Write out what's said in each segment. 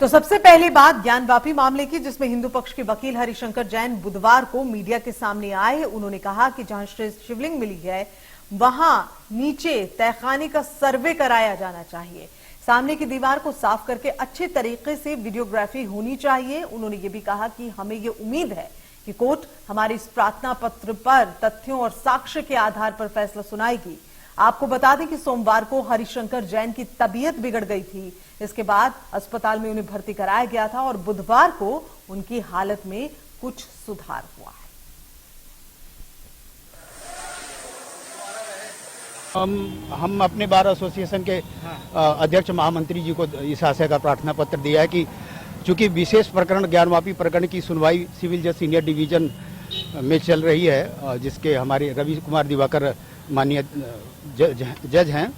तो सबसे पहली बात ज्ञानवापी मामले की, जिसमें हिंदू पक्ष के वकील हरिशंकर जैन बुधवार को मीडिया के सामने आए। उन्होंने कहा कि जहां शिवलिंग मिली है वहां नीचे तहखाने का सर्वे कराया जाना चाहिए। सामने की दीवार को साफ करके अच्छे तरीके से वीडियोग्राफी होनी चाहिए। उन्होंने ये भी कहा कि हमें ये उम्मीद है कि कोर्ट हमारे इस प्रार्थना पत्र पर तथ्यों और साक्ष्य के आधार पर फैसला सुनाएगी। आपको बता दें कि सोमवार को हरिशंकर जैन की तबीयत बिगड़ गई थी। इसके बाद अस्पताल में उन्हें भर्ती कराया गया था और बुधवार को उनकी हालत में कुछ सुधार हुआ है। हम अपने बार एसोसिएशन के अध्यक्ष महामंत्री जी को इस आशय का प्रार्थना पत्र दिया है कि चूंकि विशेष प्रकरण ज्ञानवापी प्रकरण की सुनवाई सिविल जज सीनियर डिवीजन में चल रही है, जिसके हमारे रवि कुमार दिवाकर माननीय जज हैं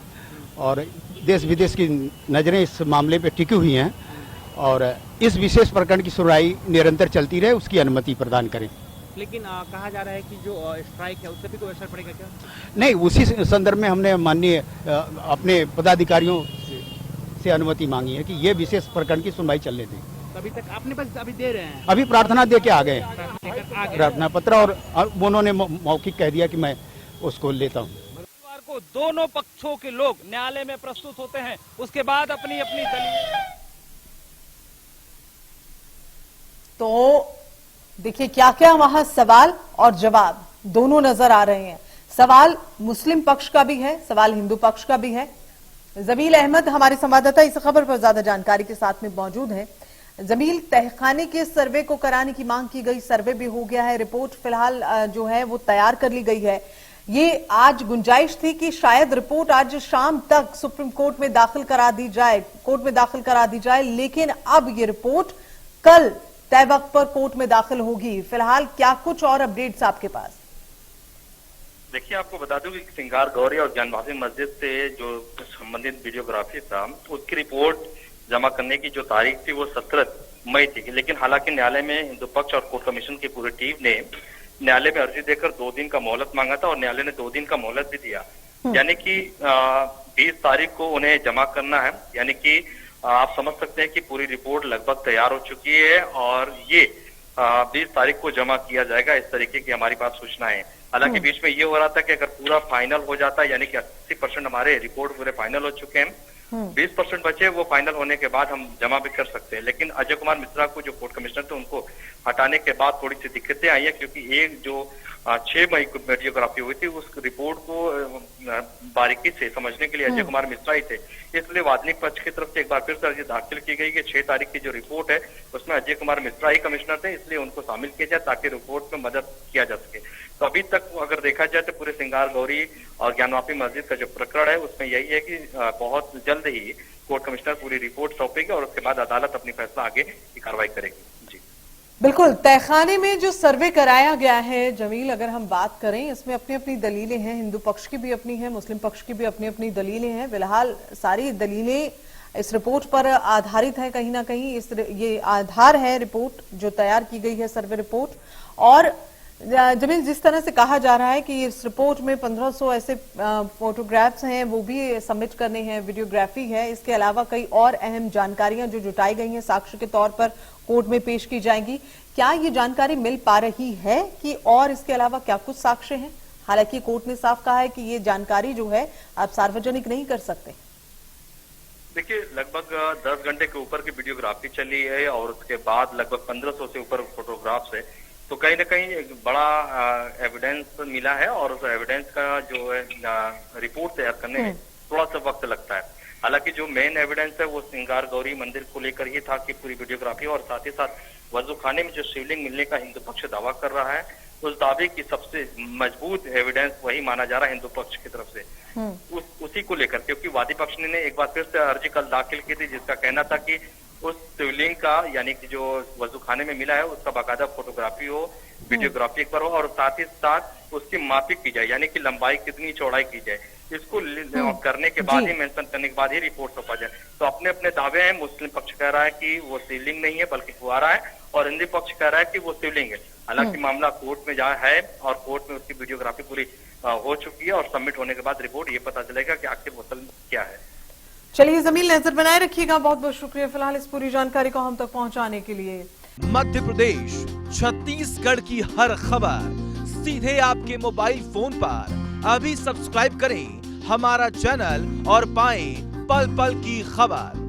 और देश विदेश की नजरें इस मामले पे टिकी हुई हैं और इस विशेष प्रकरण की सुनवाई निरंतर चलती रहे, उसकी अनुमति प्रदान करें। लेकिन कहा जा रहा है कि जो स्ट्राइक है उससे भी कोई असर पड़ेगा क्या? नहीं, उसी संदर्भ में हमने माननीय अपने पदाधिकारियों से अनुमति मांगी है कि ये विशेष प्रकरण की सुनवाई चलने दें। अभी तक आपने बस अभी दे रहे हैं? अभी प्रार्थना दे के आ गए प्रार्थना पत्र और उन्होंने मौखिक कह दिया कि मैं उसको लेता हूँ। बुधवार को दोनों पक्षों के लोग न्यायालय में प्रस्तुत होते हैं, उसके बाद अपनी अपनी दलील। तो देखिए क्या क्या वहां सवाल और जवाब दोनों नजर आ रहे हैं। सवाल मुस्लिम पक्ष का भी है, सवाल हिंदू पक्ष का भी है। जमील अहमद हमारे संवाददाता इस खबर पर ज्यादा जानकारी के साथ में मौजूद हैं। जमील, तहखाने के सर्वे को कराने की मांग की गई, सर्वे भी हो गया है, रिपोर्ट फिलहाल जो है वो तैयार कर ली गई है। ये आज गुंजाइश थी कि शायद रिपोर्ट आज शाम तक सुप्रीम कोर्ट में दाखिल करा दी जाए, कोर्ट में दाखिल करा दी जाए, लेकिन अब ये रिपोर्ट कल तय वक्त पर कोर्ट में दाखिल होगी। फिलहाल क्या कुछ और अपडेट्स आपके पास? देखिए, आपको बता दूं कि सिंगार गौरी और ज्ञानवापी मस्जिद से जो संबंधित वीडियोग्राफी था उसकी रिपोर्ट जमा करने की जो तारीख थी वो 17 मई थी। लेकिन हालांकि न्यायालय में हिंदू पक्ष और कोर्ट कमीशन की पूरी टीम ने न्यायालय में अर्जी देकर 2 दिन का मोहलत मांगा था और न्यायालय ने 2 दिन का मोहलत भी दिया। यानी कि 20 तारीख को उन्हें जमा करना है। यानी कि आप समझ सकते हैं कि पूरी रिपोर्ट लगभग तैयार हो चुकी है और ये 20 तारीख को जमा किया जाएगा, इस तरीके की हमारी पास सूचना है। हालांकि बीच में ये हो रहा था कि अगर पूरा फाइनल हो जाता है, यानी कि 80% हमारे रिपोर्ट पूरे फाइनल हो चुके हैं, 20% बचे, वो फाइनल होने के बाद हम जमा भी कर सकते हैं। लेकिन अजय कुमार मिश्रा को जो कोर्ट कमिश्नर थे उनको हटाने के बाद थोड़ी सी दिक्कतें आई है, क्योंकि एक जो 6 मई को वीडियोग्राफी हुई थी उस रिपोर्ट को बारीकी से समझने के लिए अजय कुमार मिश्रा ही थे। इसलिए वादनी पक्ष की तरफ से एक बार फिर से अर्जी दाखिल की गई कि 6 तारीख की जो रिपोर्ट है उसमें अजय कुमार मिश्रा ही कमिश्नर थे, इसलिए उनको शामिल किया जाए ताकि रिपोर्ट में मदद किया जा सके। तो अभी तक अगर देखा जाए तो पूरे सिंगार गौरी और ज्ञानवापी मस्जिद का जो प्रकरण है उसमें यही है कि बहुत जल्द ही कोर्ट कमिश्नर पूरी रिपोर्ट सौंपेगी और उसके बाद अदालत अपनी फैसला आगे की कार्रवाई करेगी। जी बिल्कुल, तहखाने में जो सर्वे कराया गया है जमील, अगर हम बात करें, इसमें अपनी अपनी दलीलें हैं, हिंदू पक्ष की भी अपनी है, मुस्लिम पक्ष की भी अपनी अपनी दलीलें हैं। फिलहाल सारी दलीलें इस रिपोर्ट पर आधारित है, कहीं ना कहीं ये आधार है रिपोर्ट जो तैयार की गई है, सर्वे रिपोर्ट। और जमील, जिस तरह से कहा जा रहा है कि इस रिपोर्ट में 1500 ऐसे फोटोग्राफ्स हैं, वो भी सबमिट करने हैं, वीडियोग्राफी है, इसके अलावा कई और अहम जानकारियां जो जुटाई गई हैं साक्ष्य के तौर पर कोर्ट में पेश की जाएंगी। क्या ये जानकारी मिल पा रही है कि और इसके अलावा क्या कुछ साक्ष्य हैं? हालांकि कोर्ट ने साफ कहा है कि ये जानकारी जो है आप सार्वजनिक नहीं कर सकते। देखिए, लगभग 10 घंटे के ऊपर की वीडियोग्राफी चली है और उसके बाद लगभग 1500 से ऊपर फोटोग्राफ्स है, तो कहीं ना कहीं एक बड़ा एविडेंस मिला है और उस एविडेंस का जो है रिपोर्ट तैयार करने में थोड़ा सा वक्त लगता है। हालांकि जो मेन एविडेंस है वो सिंगार गौरी मंदिर को लेकर ही था कि पूरी वीडियोग्राफी, और साथ ही साथ वजू खाने में जो शिवलिंग मिलने का हिंदू पक्ष दावा कर रहा है उस दावे की सबसे मजबूत एविडेंस वही माना जा रहा है हिंदू पक्ष की तरफ से। उसी को लेकर, क्योंकि वादी पक्ष ने एक बार फिर से अर्जी कल दाखिल की थी जिसका कहना था कि उस शिवलिंग का, यानी कि जो वजू खाने में मिला है उसका बाकायदा फोटोग्राफी हो, वीडियोग्राफी एक बार हो और साथ ही साथ उसकी मापी की जाए, यानी कि लंबाई कितनी चौड़ाई की जाए, इसको करने के बाद ही मेंशन करने के बाद ही रिपोर्ट सौंपा जाए। तो अपने अपने दावे हैं। मुस्लिम पक्ष कह रहा है कि वो शिवलिंग नहीं है बल्कि फुहारा है और हिंदू पक्ष कह रहा है कि वो शिवलिंग है। हालांकि मामला कोर्ट में जहाँ है और कोर्ट में उसकी वीडियोग्राफी पूरी हो चुकी है और सबमिट होने के बाद रिपोर्ट ये पता चलेगा कि आखिर वो क्या है। चलिए जमीन नजर बनाए रखिएगा। बहुत बहुत शुक्रिया फिलहाल इस पूरी जानकारी को हम तक पहुंचाने के लिए। मध्य प्रदेश, छत्तीसगढ़ की हर खबर सीधे आपके मोबाइल फोन पर। अभी सब्सक्राइब करें हमारा चैनल और पाएं पल पल की खबर।